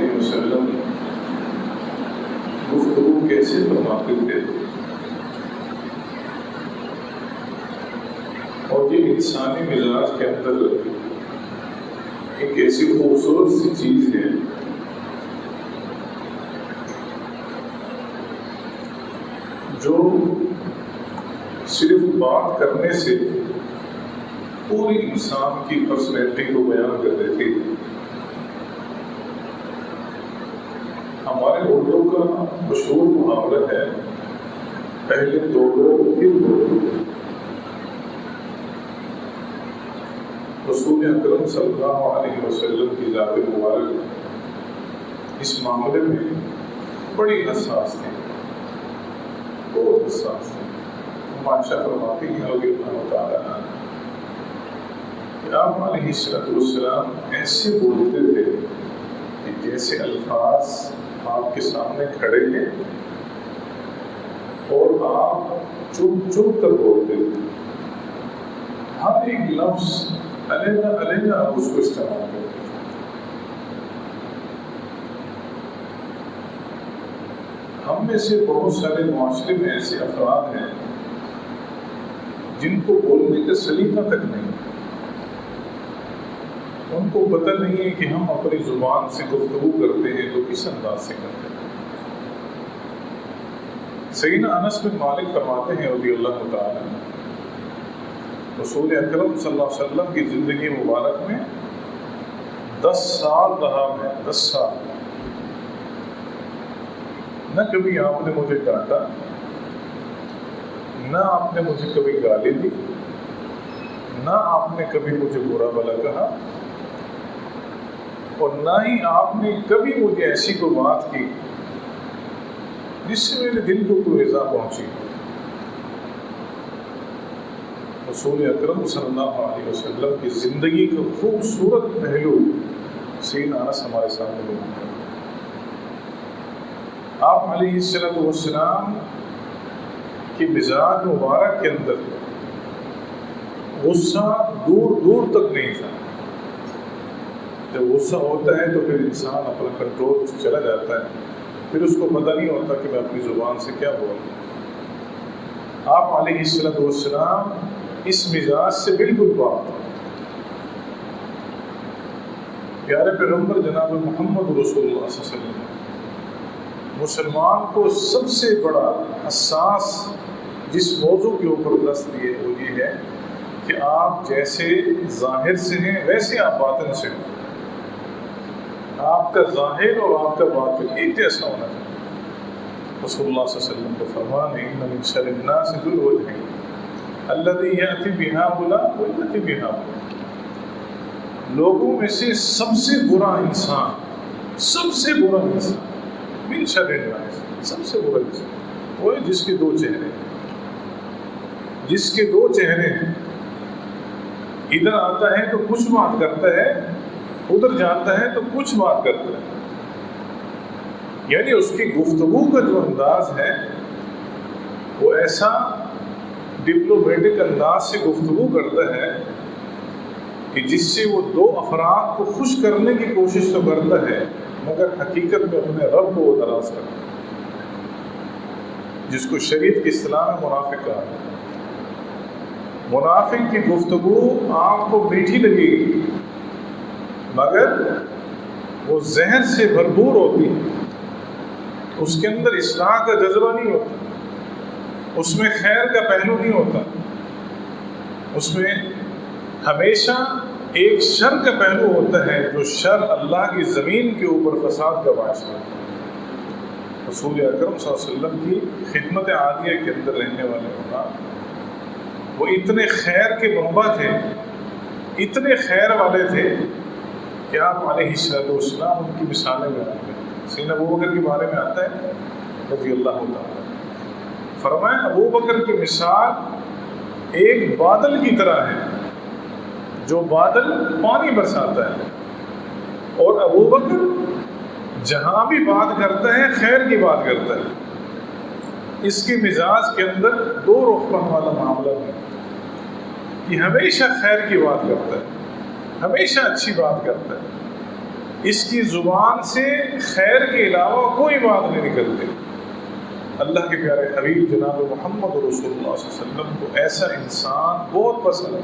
علیہ وسلم گفتگو کیسے فرماتے تھے، اور یہ انسانی مزاج کے اندر ایک ایسی خوبصورت سی چیز ہے جو صرف بات کرنے سے پوری انسان کی پرسنالٹی کو بیان کر دیتی ہے۔ ہمارے اردو کا مشہور محاورہ ہے، پہلے توڑو پھر بولو۔ رسول اکرم صلی اللہ علیہ وسلم کی ذات مبارک اس معاملے میں بڑی حساس تھی، بہت حساس تھی۔ ماشاء فرماتی ہیں رضی اللہ تعالیٰ عنہ کہ آپ علیہ السلام ایسے بولتے تھے کہ جیسے الفاظ آپ کے سامنے کھڑے ہیں اور آپ چپ چپ کر بولتے تھے، ہر ایک لفظ علیحدہ علیحدہ آپ اس کو استعمال کرتے تھے۔ ہم میں سے بہت سارے معاشرے میں ایسے افراد ہیں جن کو بولنے کا سلیقہ تک نہیں، ان کو پتہ نہیں ہے کہ ہم اپنی زبان سے گفتگو کرتے ہیں تو کس انداز سے کرتے ہیں۔ سیدنا انس بن مالک فرماتے ہیں رضی اللہ تعالیٰ عنہ، رسول اکرم صلی اللہ علیہ وسلم کی زندگی مبارک میں 10 سال رہا میں، 10 سال نہ کبھی آپ نے مجھے ڈانٹا، نہ آپ نے مجھے کبھی گالی دی، نہ آپ نے کبھی مجھے برا بھلا کہا، اور نہ ہی آپ نے کبھی مجھے ایسی کوئی بات کی جس سے میرے دل کو کوئی ایذا پہنچی۔ رسول اکرم صلی اللہ علیہ وسلم کی زندگی کا خوبصورت پہلو سیدنا انس ہمارے سامنے بیان کرتے ہیں۔ آپ علیہ السلام کی مزاج مبارک کے اندر غصہ دور دور تک نہیں تھا۔ جب غصہ ہوتا ہے تو پھر انسان اپنا کنٹرول سے چلا جاتا ہے، پھر اس کو پتہ نہیں ہوتا کہ میں اپنی زبان سے کیا بولوں۔ آپ علیہ السلام اس مزاج سے بالکل پاک تھے۔ پیارے پیغمبر جناب محمد رسول اللہ صلی اللہ علیہ وسلم مسلمان کو سب سے بڑا حساس جس موضوع کے اوپر دست دیے وہ یہ ہے کہ آپ جیسے ظاہر سے ہیں ویسے آپ باطن سے ہیں۔ آپ کا ظاہر اور آپ کا باطن ایک جیسا ہونا چاہیے۔ رسول اللہ صلی اللہ علیہ وسلم کا فرمان ہے ان من شر الناس ذو الوجہین الذی یأتی بہؤلاء ویأتی بہؤلاء، لوگوں میں سے سب سے برا انسان، سب سے برا انسان، من شر الناس، سب سے برا انسان وہ ہے جس کے 2 چہرے ہیں، جس کے 2 چہرے ہیں، ادھر آتا ہے تو کچھ بات کرتا ہے، ادھر جاتا ہے تو کچھ بات کرتا ہے۔ یعنی اس کی گفتگو کا جو انداز ہے وہ ایسا ڈپلومیٹک انداز سے گفتگو کرتا ہے کہ جس سے وہ 2 افراد کو خوش کرنے کی کوشش تو کرتا ہے مگر حقیقت میں اپنے رب کو وہ ناراض کرتا ہے، جس کو شریعت کی اصطلاح میں منافق کہا ہے۔ منافق کی گفتگو آپ کو میٹھی لگے گی مگر وہ زہر سے بھرپور ہوتی ہے، اس کے اندر اصلاح کا جذبہ نہیں ہوتا، اس میں خیر کا پہلو نہیں ہوتا، اس میں ہمیشہ ایک شر کا پہلو ہوتا ہے جو شر اللہ کی زمین کے اوپر فساد کا باعث ہے۔ رسول اکرم صلی اللہ علیہ وسلم کی خدمت عالیہ کے اندر رہنے والے افراد وہ اتنے خیر کے محبت تھے، اتنے خیر والے تھے کہ آپ علیہ السلام ان کی مثالیں بیان ہیں۔ سیدنا ابو بکر کے بارے میں آتا ہے رضی اللہ تعالیٰ، فرمایا ابو بکر کی مثال ایک بادل کی طرح ہے جو بادل پانی برساتا ہے، اور ابو بکر جہاں بھی بات کرتا ہے خیر کی بات کرتا ہے۔ اس کے مزاج کے اندر 2 رخ والا معاملہ ہے کہ ہمیشہ خیر کی بات کرتا ہے، ہمیشہ اچھی بات کرتا ہے، اس کی زبان سے خیر کے علاوہ کوئی بات نہیں نکلتی۔ اللہ کے پیارے حبیب جناب محمد رسول اللہ صلی اللہ علیہ وسلم کو ایسا انسان بہت پسند ہے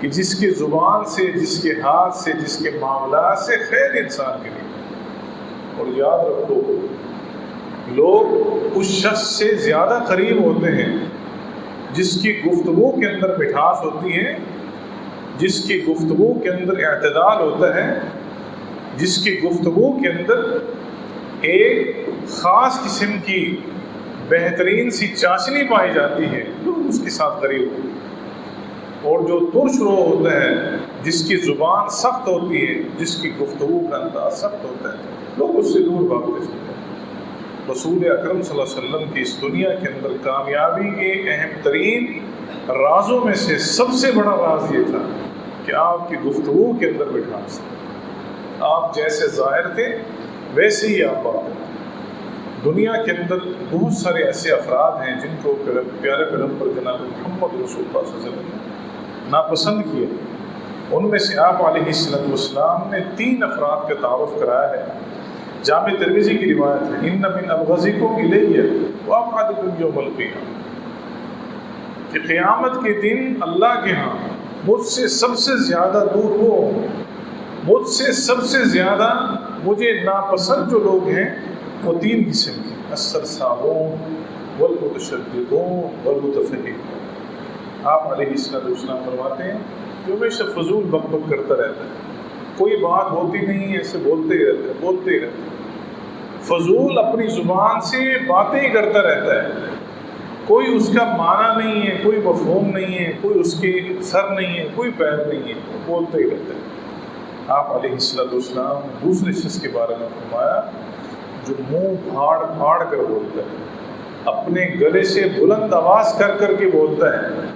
کہ جس کی زبان سے، جس کے ہاتھ سے، جس کے معاملات سے خیر انسان کے لیے۔ اور یاد رکھو، لوگ اس شخص سے زیادہ قریب ہوتے ہیں جس کی گفتگو کے اندر مٹھاس ہوتی ہے، جس کی گفتگو کے اندر اعتدال ہوتا ہے، جس کی گفتگو کے اندر ایک خاص قسم کی بہترین سی چاشنی پائی جاتی ہے، لوگ اس کے ساتھ قریب ہوتے ہیں۔ اور جو ترش رو ہوتا ہے، جس کی زبان سخت ہوتی ہے، جس کی گفتگو کا انداز سخت ہوتا ہے، لوگ اس سے دور بھاگتے چلتے ہیں۔ رسول اکرم صلی اللہ علیہ وسلم کی اس دنیا کے اندر کامیابی کے اہم ترین رازوں میں سے سب سے بڑا راز یہ تھا کہ آپ کی گفتگو کے اندر مٹھاس تھی۔ آپ جیسے ظاہر تھے ویسے ہی آپ بات کرتے۔ دنیا کے اندر بہت سارے ایسے افراد ہیں جن کو پیارے پیغمبر جناب محمد رسول اللہ صلی اللہ علیہ وسلم نے ناپسند کیا۔ ان میں سے آپ علیہ السلام نے 3 افراد کا تعارف کرایا ہے۔ جامع ترمذی کی روایت ہے، ان من ابغضکم الی وابعدکم یوم القیامہ، کہ قیامت کے دن اللہ کے ہاں مجھ سے سب سے زیادہ دور وہ ہوں، مجھ سے سب سے زیادہ مجھے ناپسند جو لوگ ہیں وہ 3 قسم کے، السرسابون والمتشدقون والمتفحشون۔ آپ علیہ السلام فرماتے ہیں جو ہمیشہ فضول بک بک کرتا رہتا ہے، کوئی بات ہوتی نہیں ہے، ایسے بولتے ہی رہتا ہے، فضول اپنی زبان سے باتیں ہی کرتا رہتا ہے، کوئی اس کا معنی نہیں ہے، کوئی مفہوم نہیں ہے، کوئی اس کے سر نہیں ہے، کوئی پیر نہیں ہے، بولتے ہی رہتا ہے۔ آپ علیہ السلام دوسرے شخص کے بارے میں فرمایا جو منہ پھاڑ پھاڑ کر بولتا ہے، اپنے گلے سے بلند آواز کر کر کے بولتا ہے،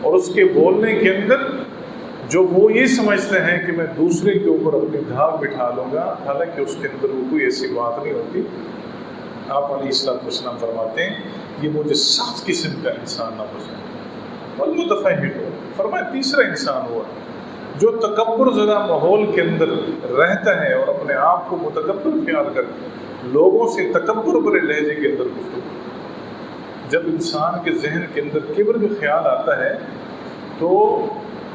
اور اس کے بولنے کے اندر جو وہ یہ سمجھتے ہیں کہ میں دوسرے کے اوپر اپنی دھاگ بٹھا لوں گا، حالانکہ اس کے اندر وہ کوئی ایسی بات نہیں ہوتی۔ آپ علیہ السلام فرماتے ہیں یہ مجھے سخت قسم کا انسان ناپسند ہے۔ والمتفحشون، فرمایا تیسرا انسان ہوا جو تکبر زدہ ماحول کے اندر رہتا ہے اور اپنے آپ کو متکبر خیال کرتا، لوگوں سے تکبر برے لہجے کے اندر گفتگو۔ جب انسان کے ذہن کے اندر کبر کا خیال آتا ہے تو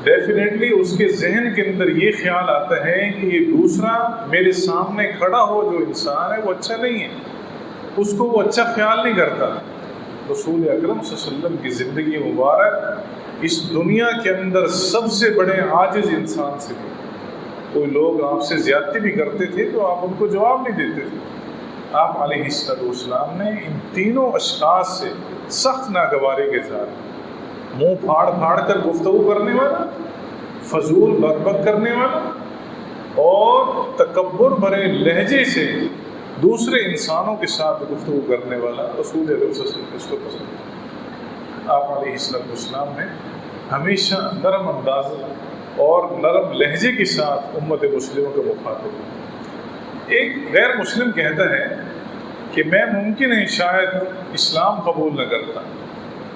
ڈیفینیٹلی اس کے ذہن کے اندر یہ خیال آتا ہے کہ یہ دوسرا میرے سامنے کھڑا ہو جو انسان ہے وہ اچھا نہیں ہے، اس کو وہ اچھا خیال نہیں کرتا۔ رسول اکرم صلی اللہ علیہ وسلم کی زندگی مبارک اس دنیا کے اندر سب سے بڑے عاجز انسان سے تھے۔ کوئی لوگ آپ سے زیادتی بھی کرتے تھے تو آپ ان کو جواب نہیں دیتے تھے۔ آپ علیہ السلام نے ان تینوں اشخاص سے سخت ناگواری کے ساتھ، منہ پھاڑ پھاڑ کر گفتگو کرنے والا، فضول بک بک کرنے والا، اور تکبر بھرے لہجے سے دوسرے انسانوں کے ساتھ گفتگو کرنے والا، رسول اللہ صلی اللہ علیہ وسلم اس کو پسند ہے۔ آپ علیہ السلام نے ہمیشہ نرم انداز اور نرم لہجے کے ساتھ امت مسلموں کا مخاطب ہے۔ ایک غیر مسلم کہتا ہے کہ میں ممکن ہے شاید اسلام قبول نہ کرتا،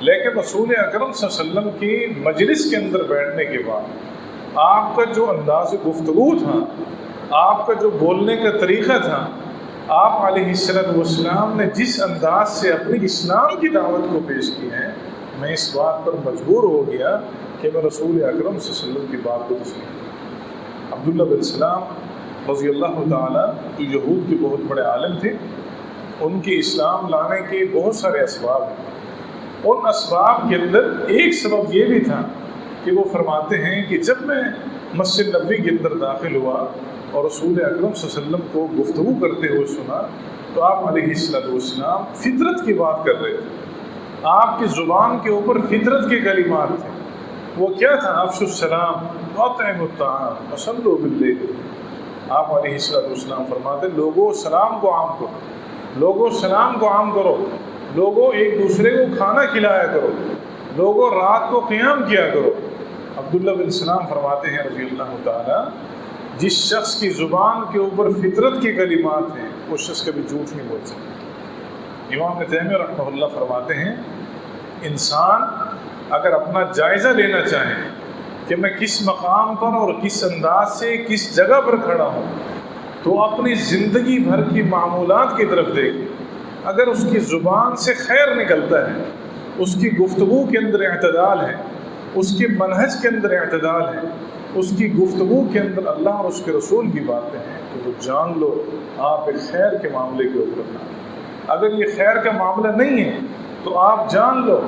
لیکن رسول اکرم صلی اللہ علیہ وسلم کی مجلس کے اندر بیٹھنے کے بعد آپ کا جو انداز گفتگو تھا، آپ کا جو بولنے کا طریقہ تھا، آپ علیہ السلام نے جس انداز سے اپنی اسلام کی دعوت کو پیش کی ہے، میں اس بات پر مجبور ہو گیا کہ میں رسول اکرم صلی اللہ علیہ وسلم کی بات کو تسلیم کروں۔ عبداللہ بن سلام رضی اللہ تعالیٰ جو یہود کے بہت بڑے عالم تھے، ان کی اسلام لانے کے بہت سارے اسباب ہیں۔ ان اسباب کے اندر ایک سبب یہ بھی تھا کہ وہ فرماتے ہیں کہ جب میں مسجد نبوی کے اندر داخل ہوا اور رسول اکرم صلی اللہ علیہ وسلم کو گفتگو کرتے ہوئے سنا تو آپ علیہ السلام فطرت کی بات کر رہے تھے، آپ کی زبان کے اوپر فطرت کے کلمات تھے۔ وہ کیا تھا؟ افشوا السلام واطعموا الطعام وصلوا باللیل۔ آپ علیہ السلام فرماتے لوگوں سلام کو عام کرو، لوگوں سلام کو عام کرو، لوگوں ایک دوسرے کو کھانا کھلایا کرو، لوگوں رات کو قیام کیا کرو۔ عبداللہ بن سلام فرماتے ہیں رضی اللہ تعالیٰ، جس شخص کی زبان کے اوپر فطرت کے کلمات ہیں وہ شخص کبھی جھوٹ نہیں بول سکتا۔ امام تیمیہ رحمہ اللہ فرماتے ہیں انسان اگر اپنا جائزہ لینا چاہے کہ میں کس مقام پر اور کس انداز سے کس جگہ پر کھڑا ہوں، تو اپنی زندگی بھر کی معمولات کی طرف دیکھے، اگر اس کی زبان سے خیر نکلتا ہے، اس کی گفتگو کے اندر اعتدال ہے، اس کے منہج کے اندر اعتدال ہے، اس کی گفتگو کے اندر اللہ اور اس کے رسول کی باتیں ہیں، تو وہ جان لو آپ ایک خیر کے معاملے کے اوپر ہیں۔ اگر یہ خیر کا معاملہ نہیں ہے تو آپ جان لو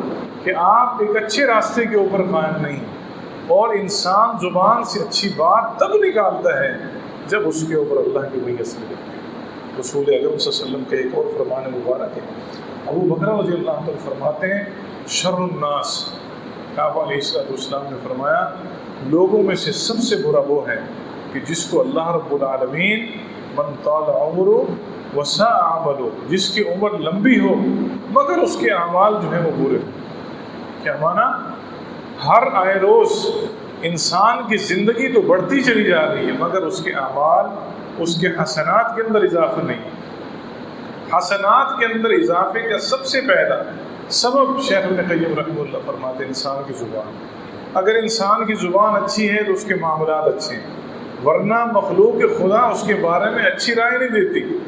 کہ آپ ایک اچھے راستے کے اوپر قائم نہیں ہیں۔ اور انسان زبان سے اچھی بات تب نکالتا ہے جب اس کے اوپر اللہ کی میت لگتی ہے۔ رسول اکرم صلی اللہ علیہ وسلم کے ایک اور فرمان مبارک ہے، ابو بکر رضی اللہ عنہ فرماتے ہیں شر الناس، آپ علیہ السلام نے فرمایا لوگوں میں سے سب سے برا وہ ہے کہ جس کو اللہ رب العالمین من طال عمرہ وساء عملہ، جس کی عمر لمبی ہو مگر اس کے اعمال جو ہیں وہ برے ہوں۔ کیا معنی؟ ہر آئے روز انسان کی زندگی تو بڑھتی چلی جا رہی ہے مگر اس کے اعمال، اس کے حسنات کے اندر اضافہ نہیں۔ حسنات کے اندر اضافے کا سب سے پہلا سبب شیخ ابن قیم رحمہ اللہ فرماتے ہیں انسان کی زبان۔ اگر انسان کی زبان اچھی ہے تو اس کے معاملات اچھے ہیں، ورنہ مخلوق خدا اس کے بارے میں اچھی رائے نہیں دیتی۔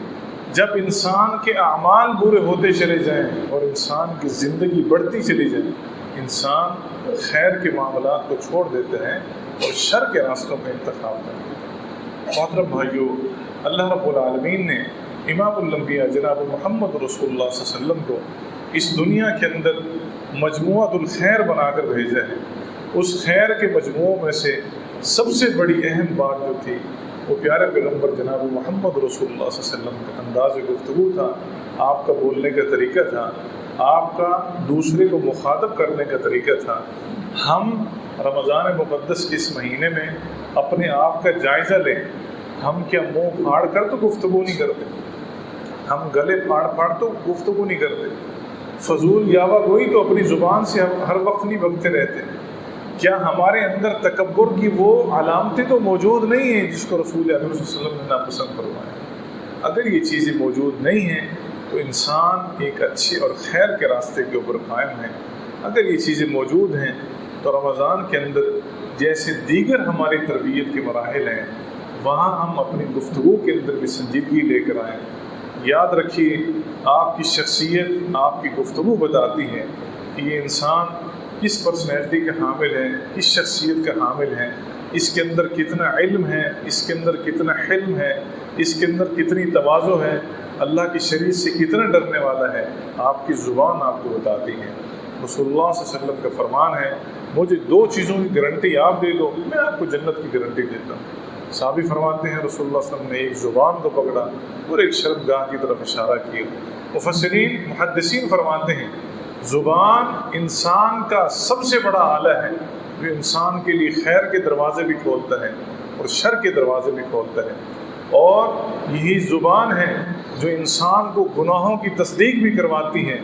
جب انسان کے اعمال برے ہوتے چلے جائیں اور انسان کی زندگی بڑھتی چلی جائے، انسان خیر کے معاملات کو چھوڑ دیتے ہیں اور شر کے راستوں کا انتخاب کرتے ہیں۔ محترم بھائیو، اللہ رب العالمین نے امام الانبیاء جناب محمد رسول اللہ صلی اللہ علیہ وسلم کو اس دنیا کے اندر مجموعہ الخیر بنا کر بھیجا ہے۔ اس خیر کے مجموعوں میں سے سب سے بڑی اہم بات جو تھی وہ پیارے پیغمبر جناب محمد رسول اللہ صلی اللہ علیہ وسلم کا انداز گفتگو تھا، آپ کا بولنے کا طریقہ تھا، آپ کا دوسرے کو مخاطب کرنے کا طریقہ تھا۔ ہم رمضان مقدس کے اس مہینے میں اپنے آپ کا جائزہ لیں، ہم کیا منہ پھاڑ کر تو گفتگو نہیں کرتے، ہم گلے پھاڑ پھاڑ تو گفتگو نہیں کرتے، فضول یاوہ گوئی تو اپنی زبان سے ہر وقت نہیں بکتے رہتے۔ کیا ہمارے اندر تکبر کی وہ علامتیں تو موجود نہیں ہیں جس کو رسول اکرم صلی اللہ علیہ وسلم نے ناپسند فرمایا؟ اگر یہ چیزیں موجود نہیں ہیں تو انسان ایک اچھے اور خیر کے راستے کے اوپر قائم ہے۔ اگر یہ چیزیں موجود ہیں تو رمضان کے اندر جیسے دیگر ہماری تربیت کے مراحل ہیں وہاں ہم اپنی گفتگو کے اندر بھی سنجیدگی لے کر آئیں۔ یاد رکھیے آپ کی شخصیت، آپ کی گفتگو بتاتی ہے کہ یہ انسان کس پرسنالٹی کا حامل ہے، کس شخصیت کا حامل ہے، اس کے اندر کتنا علم ہے، اس کے اندر کتنا حلم ہے، اس کے اندر کتنی تواضع ہے، اللہ کی شریعت سے کتنا ڈرنے والا ہے۔ آپ کی زبان آپ کو بتاتی ہے۔ رسول اللہ صلی اللہ علیہ وسلم کا فرمان ہے مجھے 2 چیزوں کی گارنٹی آپ دے دو، میں آپ کو جنت کی گارنٹی دیتا ہوں۔ صحابی فرماتے ہیں رسول اللہ صلی اللہ علیہ وسلم نے ایک زبان کو پکڑا اور ایک شرمگاہ کی طرف اشارہ کیا۔ مفسرین محدثین فرماتے ہیں زبان انسان کا سب سے بڑا آلہ ہے جو انسان کے لیے خیر کے دروازے بھی کھولتا ہے اور شر کے دروازے بھی کھولتا ہے، اور یہی زبان ہے جو انسان کو گناہوں کی تصدیق بھی کرواتی ہے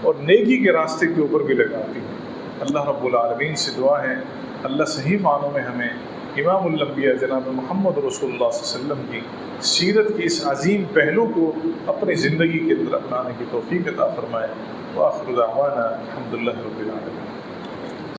اور نیکی کے راستے کے اوپر بھی لگاتی ہے۔ اللہ رب العالمین سے دعا ہے اللہ صحیح معنوں میں ہمیں امام الانبیاء جناب محمد رسول اللہ صلی اللہ علیہ وسلم کی سیرت کی اس عظیم پہلو کو اپنی زندگی کے اندر اپنانے کی توفیق عطا فرمائے۔ وآخر دعوانا الحمدللہ رب العالمین۔